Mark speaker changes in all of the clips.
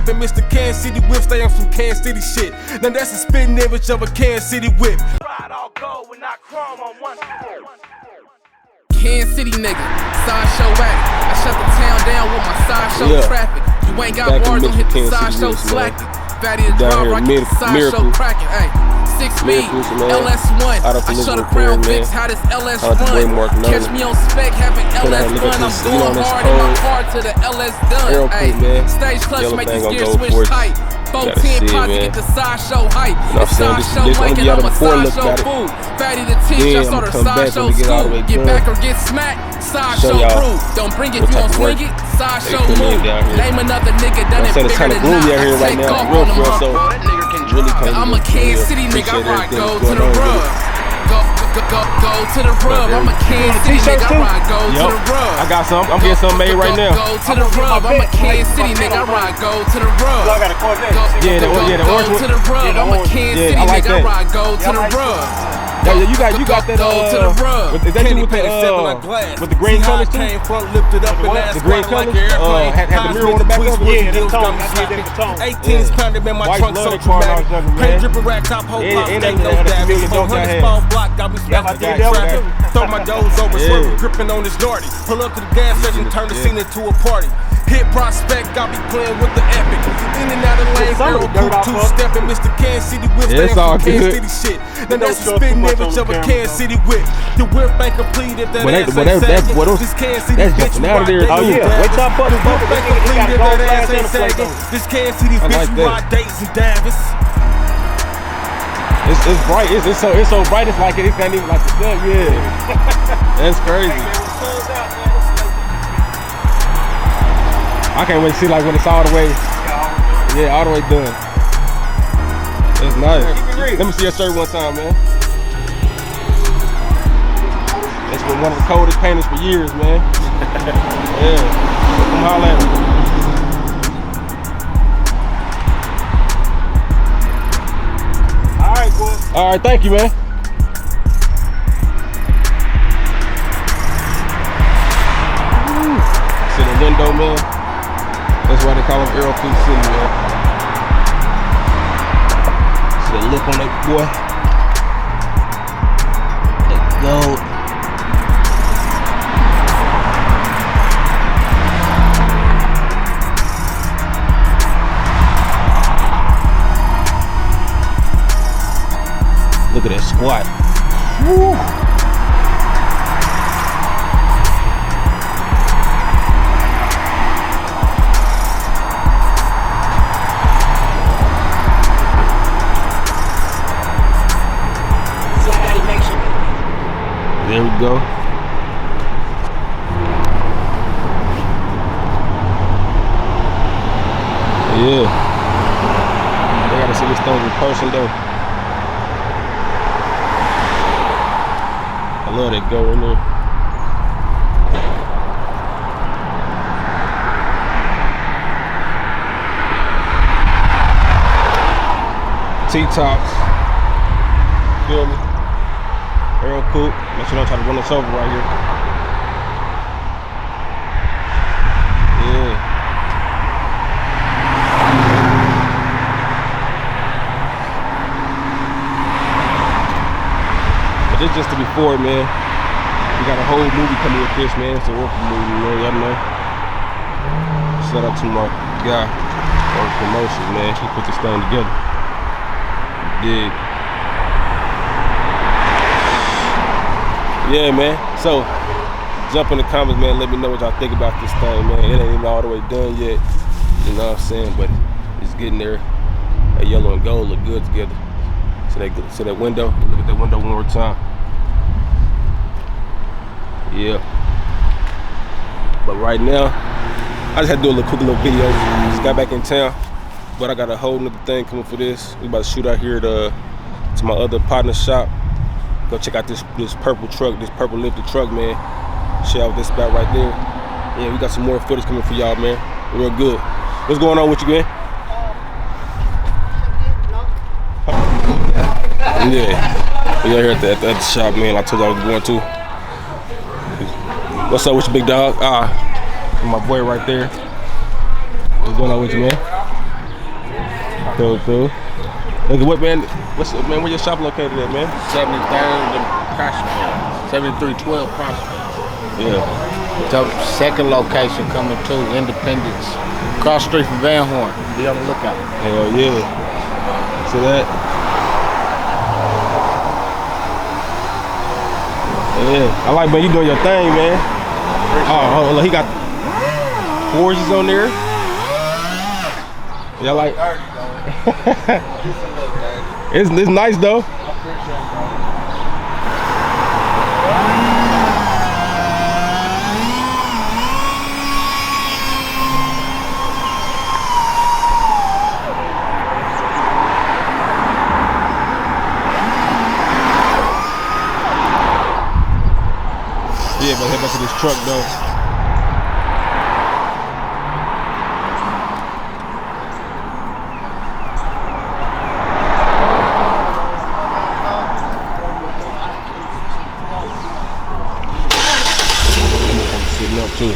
Speaker 1: stepping, Mr. Kansascitywhipz, stay on some Kansas City shit. Now that's a spitting image of a Kansascitywhip.
Speaker 2: Ride all gold with not chrome on one.
Speaker 3: Kansas City nigga, sideshow addict. I shut the town down with my sideshow traffic. You ain't got bars, don't hit the sideshow slacking. Fatty the driver, I get the sideshow cracking. Ay, 6 speed, LS1. I shut a Crown Vicks, how this LS run. Catch me on spec, having LS run. I'm going hard in my car to the LS done. Ay, stage clutch, make this gear switch tight. 410 pots to get the sideshow hype. The sideshow blanket, I'm a sideshow fool. Fatty the teacher, I start a sideshow school. Get back or get smacked, sideshow proof. Don't bring it if you don't swing it, sideshow move. Name another nigga done it bigger than I take off on them hump. I'm a Kansas City nigga, I ride go to the rub. Go to the rub. I'm a Kansas City nigga, I ride go to the rub.
Speaker 1: I got some, I'm getting some made right now.
Speaker 3: Go to the rub. I'm a Kansas City nigga, I ride go to the rub.
Speaker 1: I got a Corvette. Yeah, the orange one.
Speaker 3: Go to the rub. I'm a Kansas City nigga, I ride go to the rub.
Speaker 1: Yeah, you got that
Speaker 3: to the rub.
Speaker 1: Is that you with the green colors too? The green colors? Had the mirror on the back of it?
Speaker 2: Yeah, the tone. 18's pounded in my trunk, so traumatic. Paint dripping rack top, whole pop, ain't no damage. 400 small block, got me smacking the traffic. Throw my doors over, swerving, gripping on this Darty. Pull up to the gas station, turn the scene into a party. Hit prospect, got me playing with the epic. In and out of lane, Aerocoupe, two-stepping, Mr. Kansascitywhipz, stay on some Kansas City shit. Now that's a spitting image of a Kansascitywhip. Your whip ain't complete if that ass ain't sagging. This Kansas City bitch ride days and Davis. Your whip ain't complete if that ass ain't sagging. This Kansas City bitch ride days and Davis.
Speaker 1: It's bright. It's so bright. It's like it's not even like the sun. Yeah, that's crazy. I can't wait to see like when it's all the way. Yeah, all the way done. That's nice. Let me see your shirt one time, man. It's been one of the coldest paintings for years, man. Yeah, come holler at me. All right, thank you, man. See the window, man. That's why they call him Aerocoupe City, man. See the look on that boy. That gold. Look at that squat. Woo. There we go. Yeah. They gotta see this thing in person though. I love that go in there. T-tops. Feel me? Aerocoupe. Make sure don't try to run us over right here. Yeah. But this just to be forward, man. We got a whole movie coming with this, man. It's an Orca movie, you know, y'all know. Shout out to my guy on promotions, man. He put this thing together. Dig. Yeah, man. So, jump in the comments, man. Let me know what y'all think about this thing, man. It ain't even all the way done yet. You know what I'm saying? But it's getting there. That yellow and gold look good together. See that window? Look at that window one more time. Yeah. But right now, I just had to do a quick little video. Just got back in town, but I got a whole nother thing coming for this. We about to shoot out here to my other partner shop. Go check out this purple truck, this purple lifted truck, man. Check out this spot right there. Yeah, we got some more footage coming for y'all, man. Real good. What's going on with you, man? Yeah, we out here at the shop, man. I told you I was going to. What's up with you, big dog? My boy right there. What's going on with you, man? Cool, cool. Look at what, man? Man, where your shop located at, man?
Speaker 4: 73rd and Prospect. 7312 Prospect.
Speaker 1: Yeah.
Speaker 4: So second location coming to Independence. Cross street from Van Horn. Be on the lookout.
Speaker 1: Hell yeah. See that? Yeah. I like, man, you doing your thing, man. Oh, look, he got Forgiatos on there. Y'all like? It's nice though. Yeah, but head back to this truck though. Sitting up too.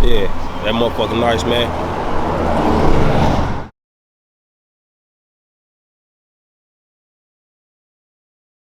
Speaker 1: Yeah, that motherfucker nice, man.